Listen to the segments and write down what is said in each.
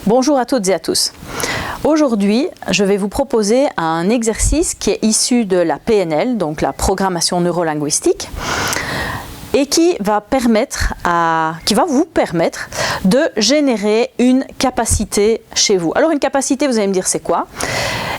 Bonjour à toutes et à tous. Aujourd'hui, je vais vous proposer un exercice qui est issu de la PNL, donc la programmation neurolinguistique, et qui va vous permettre de générer une capacité chez vous. Alors une capacité, vous allez me dire c'est quoi ?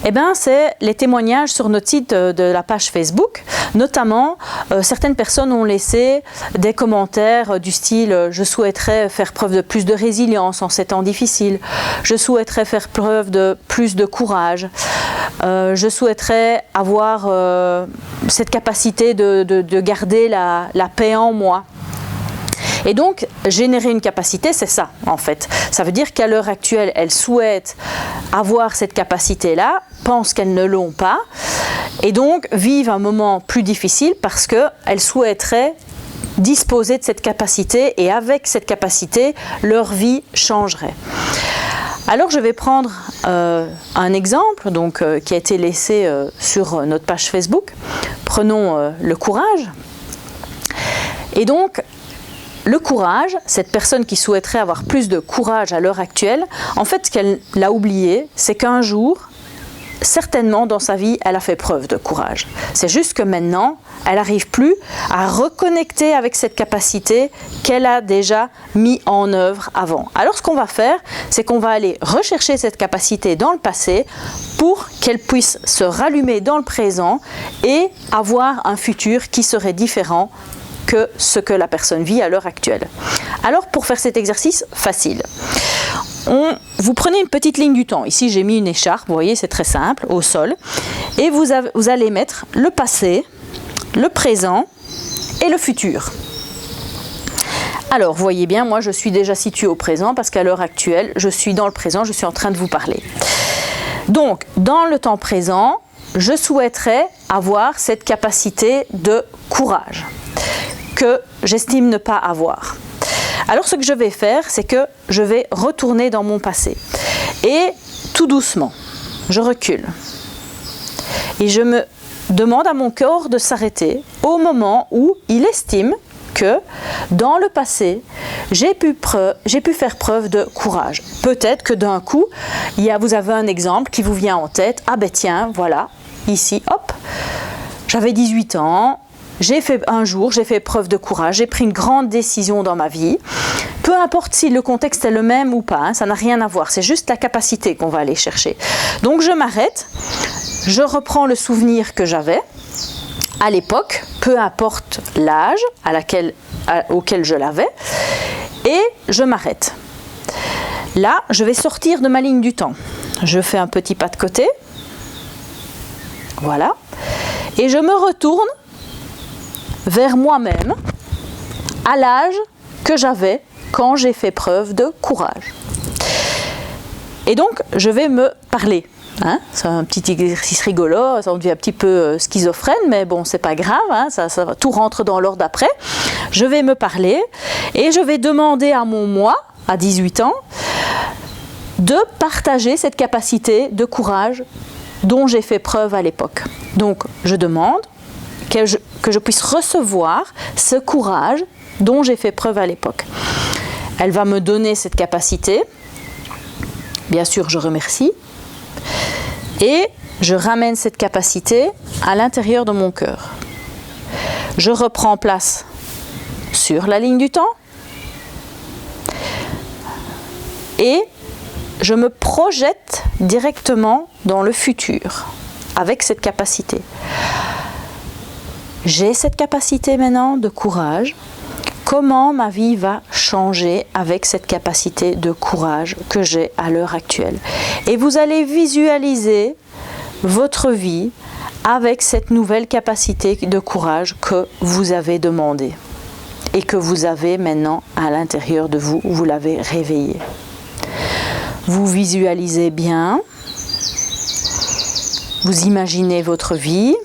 Eh bien, c'est les témoignages sur notre site de la page Facebook. Notamment, certaines personnes ont laissé des commentaires du style « Je souhaiterais faire preuve de plus de résilience en ces temps difficiles. Je souhaiterais faire preuve de plus de courage. Je souhaiterais avoir cette capacité de garder la paix en moi. » Et donc, générer une capacité, c'est ça, en fait. Ça veut dire qu'à l'heure actuelle, elles souhaitent avoir cette capacité-là, pensent qu'elles ne l'ont pas, et donc vivent un moment plus difficile parce qu'elles souhaiteraient disposer de cette capacité, et avec cette capacité, leur vie changerait. Alors, je vais prendre un exemple qui a été laissé sur notre page Facebook. Prenons le courage. Et donc, le courage, cette personne qui souhaiterait avoir plus de courage à l'heure actuelle, en fait, ce qu'elle a oublié, c'est qu'un jour, certainement dans sa vie, elle a fait preuve de courage. C'est juste que maintenant, elle n'arrive plus à reconnecter avec cette capacité qu'elle a déjà mis en œuvre avant. Alors, ce qu'on va faire, c'est qu'on va aller rechercher cette capacité dans le passé pour qu'elle puisse se rallumer dans le présent et avoir un futur qui serait différent que ce que la personne vit à l'heure actuelle. Alors, pour faire cet exercice facile, vous prenez une petite ligne du temps. Ici, j'ai mis une écharpe, vous voyez, c'est très simple, au sol. Et vous allez mettre le passé, le présent et le futur. Alors, vous voyez bien, moi, je suis déjà située au présent parce qu'à l'heure actuelle, je suis dans le présent, je suis en train de vous parler. Donc, dans le temps présent, je souhaiterais avoir cette capacité de courage que j'estime ne pas avoir. Alors ce que je vais faire, c'est que je vais retourner dans mon passé. Et tout doucement, je recule. Et je me demande à mon corps de s'arrêter au moment où il estime que dans le passé, j'ai pu faire preuve de courage. Peut-être que d'un coup, vous avez un exemple qui vous vient en tête. Ah ben tiens, voilà, ici, hop, j'avais 18 ans, j'ai fait preuve de courage, j'ai pris une grande décision dans ma vie. Peu importe si le contexte est le même ou pas, ça n'a rien à voir, c'est juste la capacité qu'on va aller chercher. Donc je m'arrête, je reprends le souvenir que j'avais à l'époque, peu importe l'âge auquel je l'avais, et je m'arrête. Là, je vais sortir de ma ligne du temps. Je fais un petit pas de côté, voilà, et je me retourne vers moi-même, à l'âge que j'avais quand j'ai fait preuve de courage. Et donc, je vais me parler. C'est un petit exercice rigolo, ça devient un petit peu schizophrène, mais bon, c'est pas grave, ça tout rentre dans l'ordre après. Je vais me parler et je vais demander à mon moi, à 18 ans, de partager cette capacité de courage dont j'ai fait preuve à l'époque. Donc, je demande que je puisse recevoir ce courage dont j'ai fait preuve à l'époque. Elle va me donner cette capacité. Bien sûr, je remercie. Et je ramène cette capacité à l'intérieur de mon cœur. Je reprends place sur la ligne du temps. Et je me projette directement dans le futur avec cette capacité. J'ai cette capacité maintenant de courage. Comment ma vie va changer avec cette capacité de courage que j'ai à l'heure actuelle? Et vous allez visualiser votre vie avec cette nouvelle capacité de courage que vous avez demandée et que vous avez maintenant à l'intérieur de vous, vous l'avez réveillée. Vous visualisez bien, vous imaginez votre vie.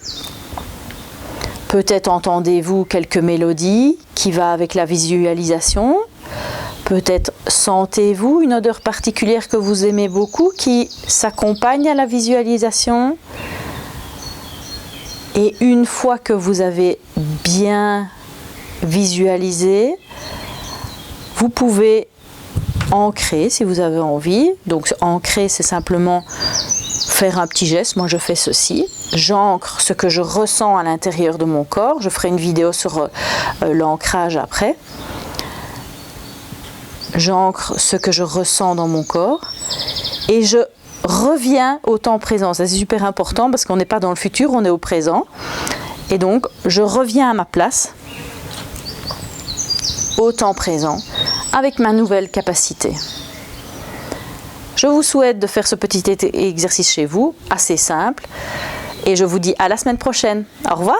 Peut-être entendez-vous quelques mélodies qui vont avec la visualisation. Peut-être sentez-vous une odeur particulière que vous aimez beaucoup qui s'accompagne à la visualisation. Et une fois que vous avez bien visualisé, vous pouvez ancrer si vous avez envie. Donc ancrer, c'est simplement faire un petit geste. Moi je fais ceci. J'ancre ce que je ressens à l'intérieur de mon corps. Je ferai une vidéo sur l'ancrage après. J'ancre ce que je ressens dans mon corps et je reviens au temps présent. Ça c'est super important parce qu'on n'est pas dans le futur, on est au présent. Et donc je reviens à ma place, au temps présent, avec ma nouvelle capacité. Je vous souhaite de faire ce petit exercice chez vous, assez simple. Et je vous dis à la semaine prochaine. Au revoir.